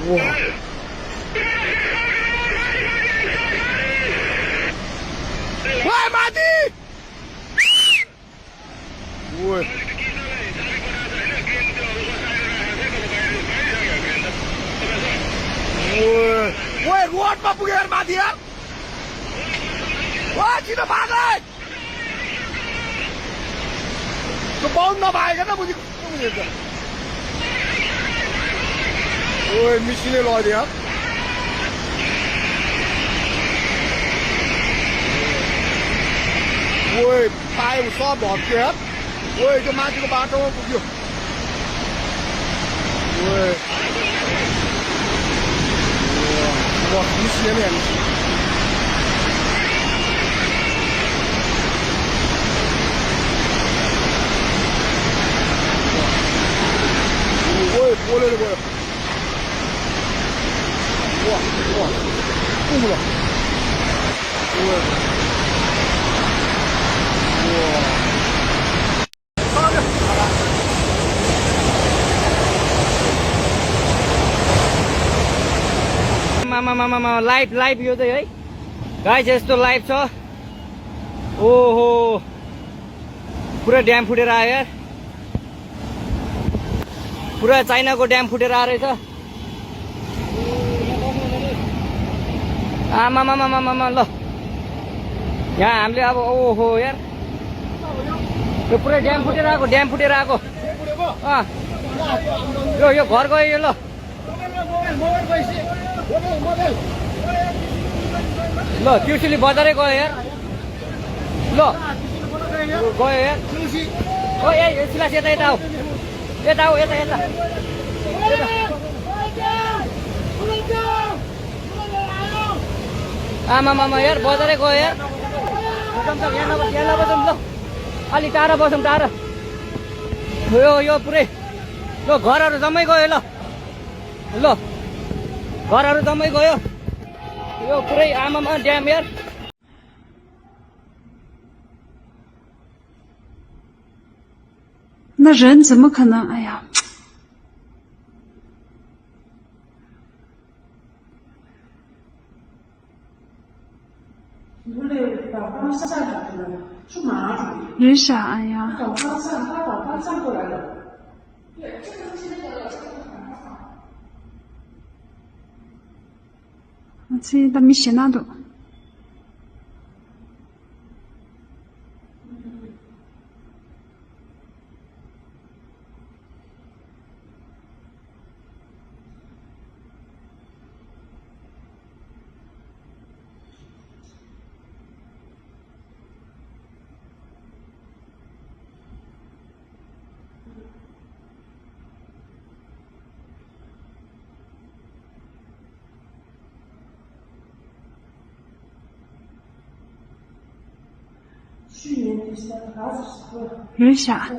哇！喂，马蒂！喂！喂，रोडमा पुगेर माथि यार वा किन भाग्दै त्यो बाउन्ड नभएको त बुझेको बुझेको ओए मिसिने लग्यो यार ओए पाइप सब भत्क्यो यार ओए त्यो माथिको बाटोमा पुग्यो ओए哇，你斜面。我也过来了，我。哇哇，动了。哇。上去。लाइभ लाइभ यो चाहिँ है गाइस यस्तो लाइभ छ ओहो पुरा ड्याम फुटेर आयो यार पुरा चाइनाको ड्याम फुटेर आएर छ आमामामामामा ल यहाँ हामीले अब ओहो यार यो पुरै ड्याम फुटेर आएको यो घर गयो यो ल ल त्रिशुली बजारै गयो यार ल गयो यार ओ ए सिलास यता आऊ यता आमामामा यार बजारै गयो यार यहाँ नबसौँ ल अलि टाढा बसौँ टाढा यो पुरै ल घरहरू जम्मै गयो ल घरहरू जम्मै गयो यो पुरै आमामा ड्याम यार那人怎么可能？哎呀！人啥呀？这他没写那都。人傻。